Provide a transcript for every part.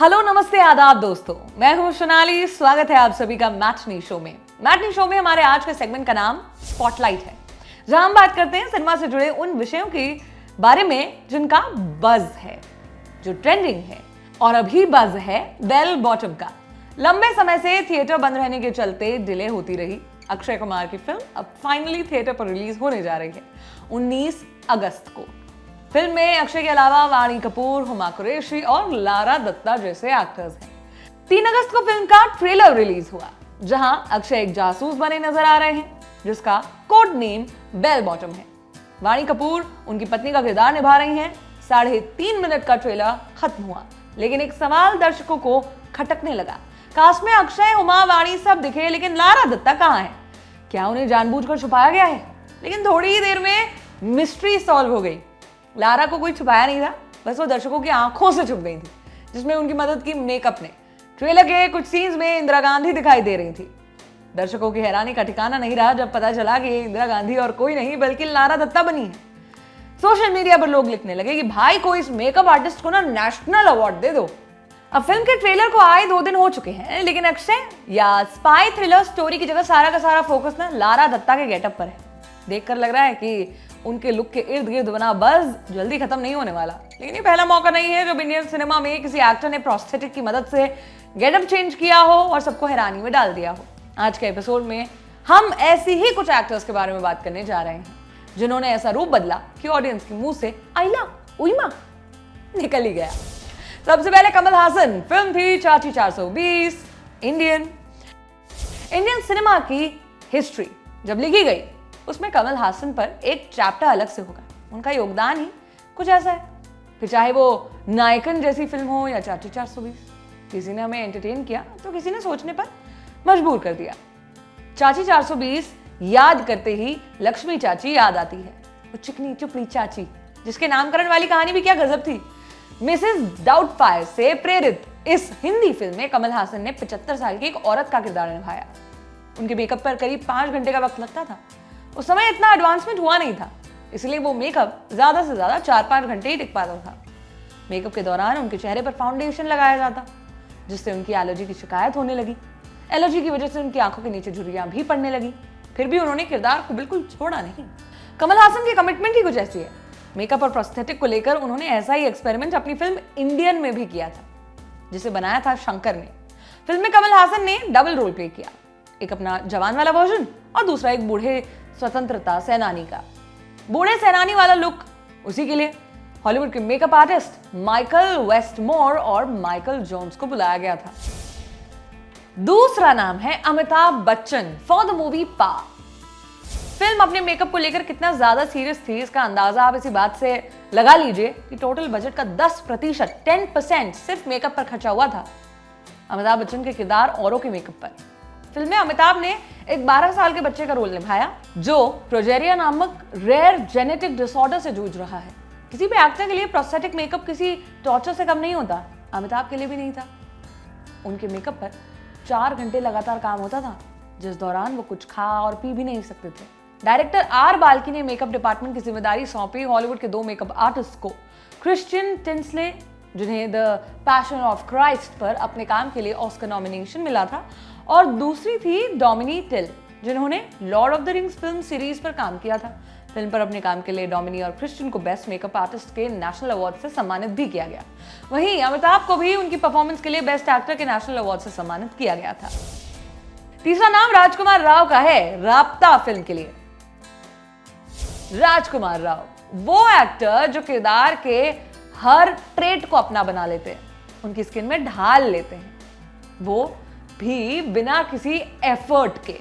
Hello नमस्ते आदाब दोस्तों, मैं हूं सोनाली। स्वागत है आप सभी का मैटनी शो में। मैटनी शो में हमारे आज के सेगमेंट का नाम स्पॉटलाइट है, जहां हम बात करते हैं सिनेमा से जुड़े उन विषयों के बारे में जिनका बज़ है, जो ट्रेंडिंग है। और अभी बज़ है बेल बॉटम का। लंबे समय से थिएटर बंद रहने के चलते डिले होती रही अक्षय कुमार की फिल्म अब फाइनली थिएटर पर रिलीज होने जा रही है 19 अगस्त को। फिल्म में अक्षय के अलावा वाणी कपूर, हुमा कुरैशी और लारा दत्ता जैसे एक्टर्स हैं। 3 अगस्त को फिल्म का ट्रेलर रिलीज हुआ, जहां अक्षय एक जासूस बने नजर आ रहे हैं, जिसका कोड नेम बेल बॉटम है। वाणी कपूर उनकी पत्नी का किरदार निभा रही हैं। 3.5 मिनट का ट्रेलर खत्म हुआ, लेकिन एक सवाल दर्शकों को खटकने लगा। कास्ट में अक्षय, हुमा, वाणी सब दिखे, लेकिन लारा दत्ता कहाँ है? क्या उन्हें जानबूझकर छुपाया गया है? लेकिन थोड़ी ही देर में मिस्ट्री सॉल्व हो गई। लारा को कोई छुपाया नहीं था, बस वो दर्शकों की आंखों से छुप गई थी, जिसमें उनकी मदद की मेकअप ने। ट्रेलर के कुछ सीन्स में इंदिरा गांधी दिखाई दे रही थी। दर्शकों की हैरानी का ठिकाना नहीं रहा जब पता चला कि इंदिरा गांधी और कोई नहीं बल्कि लारा दत्ता बनी है। सोशल मीडिया पर लोग लिखने लगे कि भाई कोई इस मेकअप आर्टिस्ट को ना नेशनल अवार्ड दे दो। अब फिल्म के ट्रेलर को आए 2 दिन हो चुके हैं, लेकिन अक्षय या स्पाई थ्रिलर स्टोरी की जगह सारा का सारा फोकस ना लारा दत्ता के गेटअप पर है। देखकर लग रहा है कि उनके लुक के इर्द गिर्द बना बज़ जल्दी खत्म नहीं होने वाला। लेकिन ये पहला मौका नहीं है जब इंडियन सिनेमा में किसी एक्टर ने प्रोस्थेटिक की मदद से गेटअप चेंज किया हो और सबको हैरानी में डाल दिया हो। आज के एपिसोड में हम ऐसी ही कुछ एक्टर्स के बारे में बात करने जा रहे हैं, जिन्होंने ऐसा रूप बदला कि ऑडियंस के मुंह से आइला उइमा निकल ही गया। सबसे पहले कमल हासन। फिल्म थी चाची 420। इंडियन सिनेमा की हिस्ट्री जब लिखी गई, उसमें कमल हासन पर एक चैप्टर अलग से होगा। उनका योगदान ही कुछ ऐसा है। फिर चाहे वो नायकन जैसी फिल्म हो या चाची 420, किसी ने हमें एंटरटेन किया तो किसी ने सोचने पर मजबूर कर दिया। चाची 420 याद करते ही लक्ष्मी चाची याद आती है, वो चिकनी चुपड़ी चाची जिसके नामकरण वाली कहानी भी क्या गजब थी। मिसेस डाउटफायर से प्रेरित इस हिंदी फिल्म में कमल हासन ने 75 साल की एक औरत का किरदार निभाया। उनके मेकअप पर करीब 5 घंटे का वक्त लगता था। उस समय इतना एडवांसमेंट हुआ नहीं था, इसलिए वो मेकअप ज्यादा से ज्यादा 4-5 घंटे ही टिक पाता था। मेकअप के दौरान उनके चेहरे पर फाउंडेशन लगाया जाता, जिससे उनकी एलर्जी की शिकायत होने लगी। एलर्जी की वजह से उनकी आंखों के नीचे झुर्रियां भी पड़ने लगी। फिर भी उन्होंने किरदार को बिल्कुल छोड़ा नहीं। कमल हासन की कमिटमेंट ही कुछ ऐसी है। मेकअप और प्रोस्थेटिक को लेकर उन्होंने ऐसा ही एक्सपेरिमेंट अपनी फिल्म इंडियन में भी किया था, जिसे बनाया था शंकर ने। फिल्म में कमल हासन ने डबल रोल प्ले किया, एक अपना जवान वाला वर्जन और दूसरा एक बूढ़े स्वतंत्रता सेनानी का। बूढ़े सेनानी वाला लुक उसी के लिए हॉलीवुड के मेकअप आर्टिस्ट माइकल वेस्टमोर और माइकल जोन्स को बुलाया गया था। दूसरा नाम है Amitabh Bachchan for the movie पा। फिल्म अपने मेकअप को लेकर कितना ज्यादा सीरियस थी, इसका अंदाजा आप इसी बात से लगा लीजिए कि टोटल बजट का 10% 10% सिर्फ मेकअप पर खर्चा हुआ था अमिताभ बच्चन के किरदार औरों के मेकअप पर। फिल्म में अमिताभ ने एक 12 साल के बच्चे का रोल निभाया, जो प्रोजेरिया नामक रेयर जेनेटिक डिसऑर्डर से जूझ रहा है। किसी भी एक्टर के लिए प्रोस्थेटिक मेकअप किसी टॉर्चर से कम नहीं होता, अमिताभ के लिए भी नहीं था। उनके मेकअप पर 4 घंटे लगातार काम होता था, जिस दौरान वो कुछ खा और पी भी नहीं सकते थे। डायरेक्टर आर बाल्की ने मेकअप डिपार्टमेंट की जिम्मेदारी सौंपी हॉलीवुड के 2 मेकअप आर्टिस्ट को, क्रिश्चियन टिंसले, जिन्हें द पैशन ऑफ क्राइस्ट पर अपने काम के लिए ऑस्कर नॉमिनेशन मिला था, और दूसरी थी डोमिनी टिल, जिन्होंने Lord of the rings film series पर काम किया था। फिल्म पर अपने काम के लिए डोमिनी और क्रिश्चियन को बेस्ट मेकअप आर्टिस्ट के नेशनल अवार्ड से सम्मानित भी किया गया। वहीं अमिताभ को भी उनकी परफॉर्मेंस के लिए बेस्ट एक्टर के नेशनल अवार्ड से सम्मानित किया गया था। तीसरा नाम राजकुमार राव का है राब्ता फिल्म के लिए। राजकुमार राव वो एक्टर जो किरदार के हर ट्रेट को अपना बना लेते हैं, उनकी स्किन में ढाल लेते हैं, वो भी बिना किसी एफर्ट के।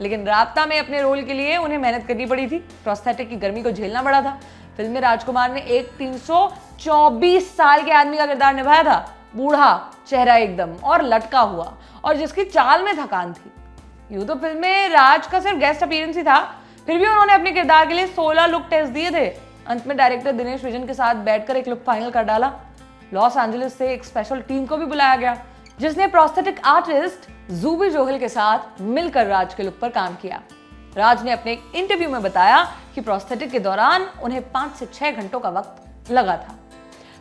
लेकिन राब्ता में अपने रोल के लिए उन्हें मेहनत करनी पड़ी थी, प्रोस्थेटिक की गर्मी को झेलना पड़ा था। फिल्म में राजकुमार ने एक 324 साल के आदमी का किरदार निभाया था, बूढ़ा, चेहरा एकदम और लटका हुआ, और जिसकी चाल में थकान थी। यूं तो फिल्म में राज का सिर्फ गेस्ट अपीयरेंस ही था, फिर भी उन्होंने अपने किरदार के लिए 16 लुक टेस्ट दिए थे। अंत में डायरेक्टर दिनेश विजन के साथ बैठकर एक लुक फाइनल कर डाला। लॉस एंजलिस से एक स्पेशल टीम को भी बुलाया गया, जिसने प्रोस्थेटिक आर्टिस्ट जूबी जोहल के साथ मिलकर राज के लुक पर काम किया। राज ने अपने एक इंटरव्यू में बताया कि प्रोस्थेटिक के दौरान उन्हें 5 से 6 घंटों का वक्त लगा था।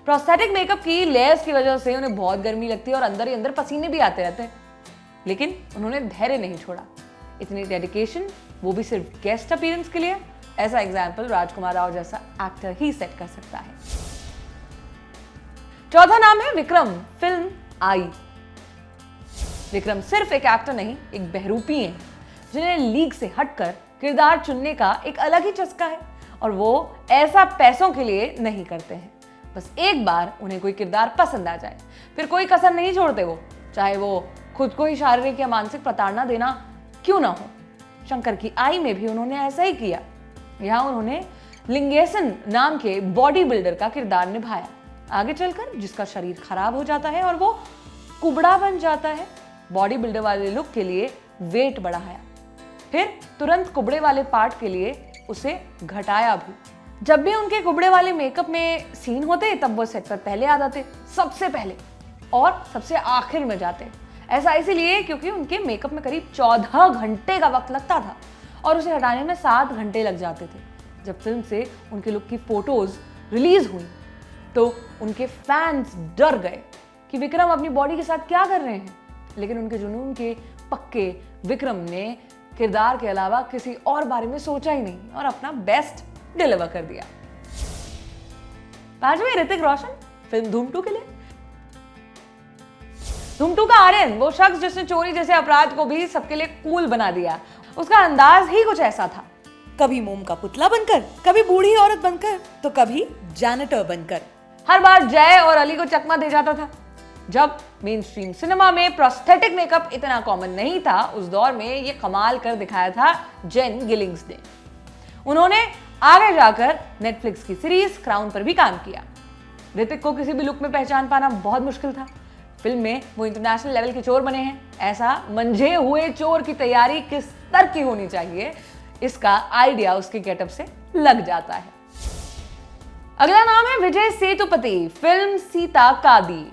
प्रोस्थेटिक मेकअप की लेयर्स की वजह से उन्हें बहुत गर्मी लगती है और अंदर ही अंदर पसीने भी आते रहते हैं, लेकिन उन्होंने धैर्य नहीं छोड़ा। इतनी डेडिकेशन, वो भी सिर्फ गेस्ट अपीयरेंस के लिए, ऐसा एग्जाम्पल राजकुमार राव जैसा एक्टर ही सेट कर सकता है। चौथा नाम है विक्रम, फिल्म आई। विक्रम सिर्फ एक एक्टर नहीं, एक बहरूपी है जिन्हें लीग से हटकर किरदार चुनने का एक अलग ही चस्का है, और वो ऐसा पैसों के लिए नहीं करते हैं। बस एक बार उन्हें कोई किरदार पसंद आ जाए, फिर कोई कसर नहीं छोड़ते वो, चाहे वो खुद को ही शारीरिक या मानसिक प्रताड़ना देना क्यों ना हो। शंकर की आई में भी उन्होंने ऐसा ही किया। यहाँ उन्होंने लिंगेसन नाम के बॉडी बिल्डर का किरदार निभाया। आगे चलकर जिसका शरीर खराब हो जाता है और वो कुबड़ा बन जाता है, बॉडी बिल्डर वाले लुक के लिए वेट बढ़ाया, फिर तुरंत कुबड़े वाले पार्ट के लिए उसे घटाया भी। जब भी उनके कुबड़े वाले मेकअप में सीन होते तब वो सेट पर पहले आ जाते, सबसे पहले, और सबसे आखिर में जाते। ऐसा इसीलिए क्योंकि उनके मेकअप में करीब 14 घंटे का वक्त लगता था और उसे हटाने में 7 घंटे लग जाते थे। जब फिल्म से उनके लुक की फोटोज रिलीज हुई तो उनके फैंस डर गए कि विक्रम अपनी बॉडी के साथ क्या कर रहे हैं, लेकिन उनके जुनून के पक्के विक्रम ने किरदार के अलावा किसी और बारे में सोचा ही नहीं और अपना बेस्ट डिलीवर कर दिया। पांचवें, ऋतिक रोशन, फिल्म धूम 2 के लिए। धूम 2 का आर्यन, वो शख्स जिसने चोरी जैसे अपराध को भी सबके लिए कूल बना दिया। उसका अंदाज ही कुछ ऐसा था, कभी मोम का पुतला बनकर, कभी बूढ़ी औरत बनकर, तो कभी जैनिटर बनकर। हर बार जय और अली को चकमा दे जाता था। जब मेन स्ट्रीम सिनेमा में प्रोस्थेटिक मेकअप इतना कॉमन नहीं था, उस दौर में ये कमाल कर दिखाया था जेन गिलिंग्स ने। उन्होंने आगे जाकर नेटफ्लिक्स की सीरीज क्राउन पर भी काम किया। ऋतिक को किसी भी लुक में पहचान पाना बहुत मुश्किल था। फिल्म में वो इंटरनेशनल लेवल के चोर बने हैं। ऐसा मंझे हुए चोर की तैयारी किस स्तर की होनी चाहिए, इसका आइडिया उसके गेटअप से लग जाता है। अगला नाम है विजय सेतुपति, फिल्म सीता कादी।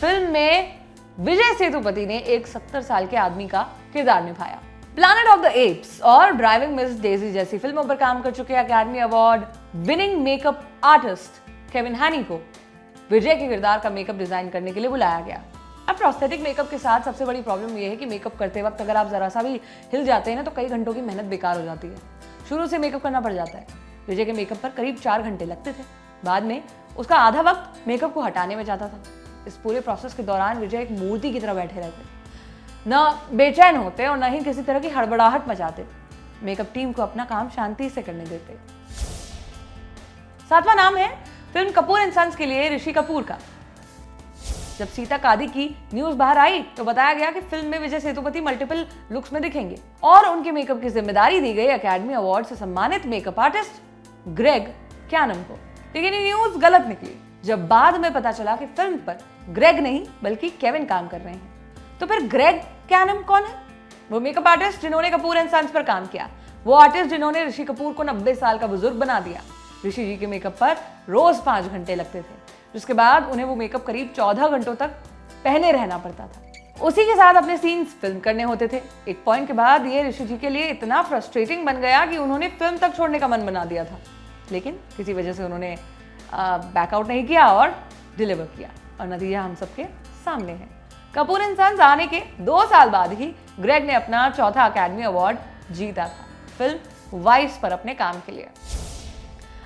फिल्म में विजय सेतुपति ने एक 70 साल के आदमी का किरदार निभाया। प्लैनेट ऑफ द एप्स और ड्राइविंग मिस डेजी जैसी फिल्मों पर काम कर चुके academy award winning makeup artist Kevin हैनी को विजय के किरदार का मेकअप डिजाइन करने के लिए बुलाया गया। अब प्रोस्थेटिक मेकअप के साथ सबसे बड़ी प्रॉब्लम यह है कि मेकअप करते वक्त अगर आप जरा सा भी हिल जाते हैं ना तो कई घंटों की मेहनत बेकार हो जाती है। शुरू से मेकअप करना पड़ जाता है। विजय के मेकअप पर करीब 4 घंटे लगते थे। बाद में उसका आधा वक्त मेकअप को हटाने में जाता था। इस पूरे प्रोसेस के दौरान विजय एक मूर्ति की तरह बैठे रहते, न बेचैन होते और न ही किसी तरह की हड़बड़ाहट मचाते। मेकअप टीम को अपना काम शांति से करने देते। 7वां नाम है फिल्म कपूर एंड सन्स के लिए ऋषि कपूर का। जब सीता कादी की न्यूज बाहर आई तो बताया गया कि फिल्म में विजय सेतुपति मल्टीपल लुक्स में दिखेंगे और उनके मेकअप की जिम्मेदारी दी गई अकेडमी अवार्ड से सम्मानित मेकअप आर्टिस्ट ग्रेग कैनम को। लेकिन ये न्यूज गलत निकली जब बाद में पता चला कि फिल्म पर ग्रेग नहीं बल्कि केविन काम कर रहे हैं। तो फिर ग्रेग कैनम कौन है? वो मेकअप आर्टिस्ट जिन्होंने कपूर एंड सन्स पर काम किया, वो आर्टिस्ट जिन्होंने ऋषि कपूर को 90 साल का बुजुर्ग बना दिया। ऋषि जी के मेकअप पर रोज 5 घंटे लगते थे, जिसके बाद उन्हें वो मेकअप करीब 14 घंटों तक पहने रहना पड़ता था। उसी के साथ अपने सीन्स फिल्म करने होते थे। एक पॉइंट के बाद ये ऋषि जी के लिए इतना फ्रस्ट्रेटिंग बन गया कि उन्होंने फिल्म तक छोड़ने का मन बना दिया था, लेकिन किसी वजह से उन्होंने बैकआउट नहीं किया और डिलीवर किया, और नतीजा हम सबके सामने है। कपूर एंड सन्स आने के 2 साल बाद ही ग्रेग ने अपना 4था अकेडमी अवार्ड जीता था, फिल्म वाइस पर अपने काम के लिए।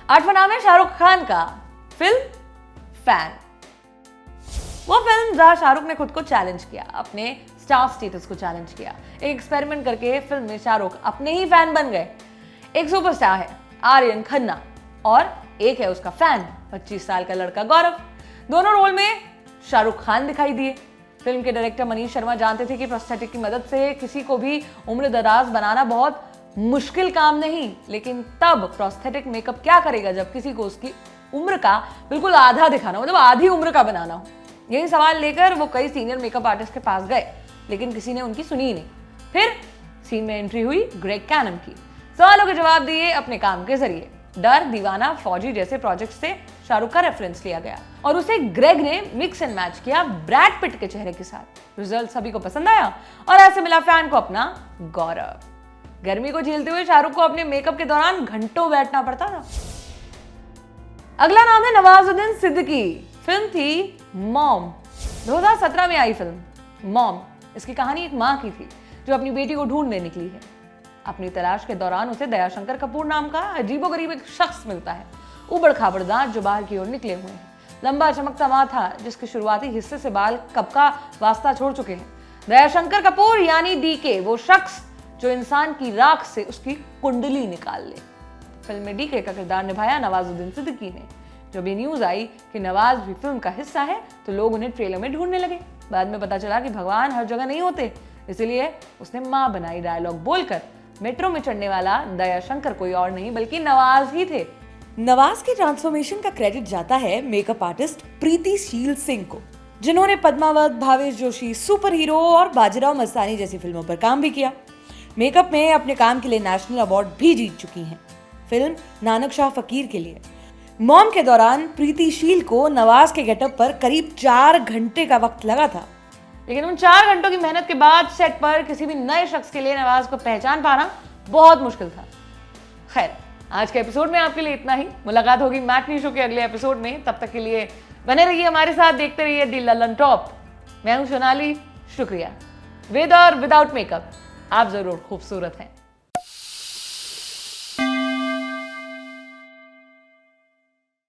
8वां नाम है शाहरुख खान का, फिल्म फैन। वो फिल्म जहां शाहरुख ने खुद को चैलेंज किया, अपने स्टार स्टेटस को चैलेंज किया। एक एक्सपेरिमेंट करके फिल्म में शाहरुख अपने ही फैन बन गए। एक सुपरस्टार है आर्यन खन्ना और एक है उसका फैन 25 साल का लड़का गौरव। दोनों रोल में शाहरुख खान दिखाई दिए। फिल्म के डायरेक्टर मनीष शर्मा जानते थे कि प्रोस्थेटिक की मदद से किसी को भी उम्र दराज बनाना बहुत मुश्किल काम नहीं, लेकिन तब प्रोस्थेटिक मेकअप क्या करेगा जब किसी को उसकी उम्र का बिल्कुल आधा दिखाना हो, मतलब आधी उम्र का बनाना हो। यही सवाल लेकर वो कई सीनियर मेकअप आर्टिस्ट के पास गए, लेकिन किसी ने उनकी सुनी ही नहीं। फिर सीन में एंट्री हुई ग्रेग कैनम की। सवालों के जवाब दिए अपने काम के जरिए। डर, दीवाना, फौजी जैसे प्रोजेक्ट से शाहरुख का रेफरेंस लिया गया और उसे ग्रेग ने मिक्स एंड मैच किया ब्रैड पिट के चेहरे के साथ। रिजल्ट सभी को पसंद आया और ऐसे मिला फैन को अपना गौरव। गर्मी को झेलते हुए शाहरुख को अपने मेकअप के दौरान घंटों बैठना पड़ता था। अगला नाम है नवाजुद्दीन सिद्दीकी। फिल्म थी मॉम। 2017 में आई फिल्म मॉम। इसकी कहानी एक माँ की थी जो अपनी बेटी को ढूंढने निकली है। अपनी तलाश के दौरान उसे दयाशंकर कपूर नाम का अजीबोगरीब एक शख्स मिलता है, उबड़ खाबड़ दांत जो बाहर की ओर निकले हुए हैं, लंबा चमकता माथा जिसके शुरुआती हिस्से से बाल कब का वास्ता छोड़ चुके हैं। दयाशंकर कपूर यानी डीके, वो शख्स जो इंसान की राख से उसकी कुंडली निकाल ले। फिल्म में डीके का किरदार निभाया नवाजुद्दीन सिद्दीकी ने। जब ये न्यूज आई कि नवाज भी फिल्म का हिस्सा है तो लोग उन्हें ट्रेलर में ढूंढने लगे। बाद में पता चला कि भगवान हर जगह नहीं होते, इसलिए उसने मां बनाई डायलॉग बोलकर। मेट्रो में चढ़ने वाला दयाशंकर कोई और नहीं बल्कि नवाज ही थे। नवाज के ट्रांसफॉर्मेशन का क्रेडिट जाता है मेकअप आर्टिस्ट प्रीति शील सिंह को, जिन्होंने पद्मावत, भावेश जोशी, सुपर हीरो और बाजीराव मस्तानी जैसी फिल्मों पर काम भी किया। मेकअप में अपने काम के लिए नेशनल अवार्ड भी जीत चुकी हैं। फिल्म नानक शाह फकीर के लिए मॉम के दौरान प्रीति शील को नवाज के गेटअप पर करीब 4 घंटे का वक्त लगा था, लेकिन उन 4 घंटों की मेहनत के बाद सेट पर किसी भी नए शख्स के लिए नवाज को पहचान पाना बहुत मुश्किल था। खैर, आज के एपिसोड में आपके लिए इतना ही। मुलाकात होगी मैटनी शो के अगले एपिसोड में। तब तक के लिए बने रहिए हमारे साथ, देखते रहिए दी ललन टॉप। मैं हूं सोनाली, शुक्रिया। विद और विदाउट मेकअप आप जरूर खूबसूरत हैं।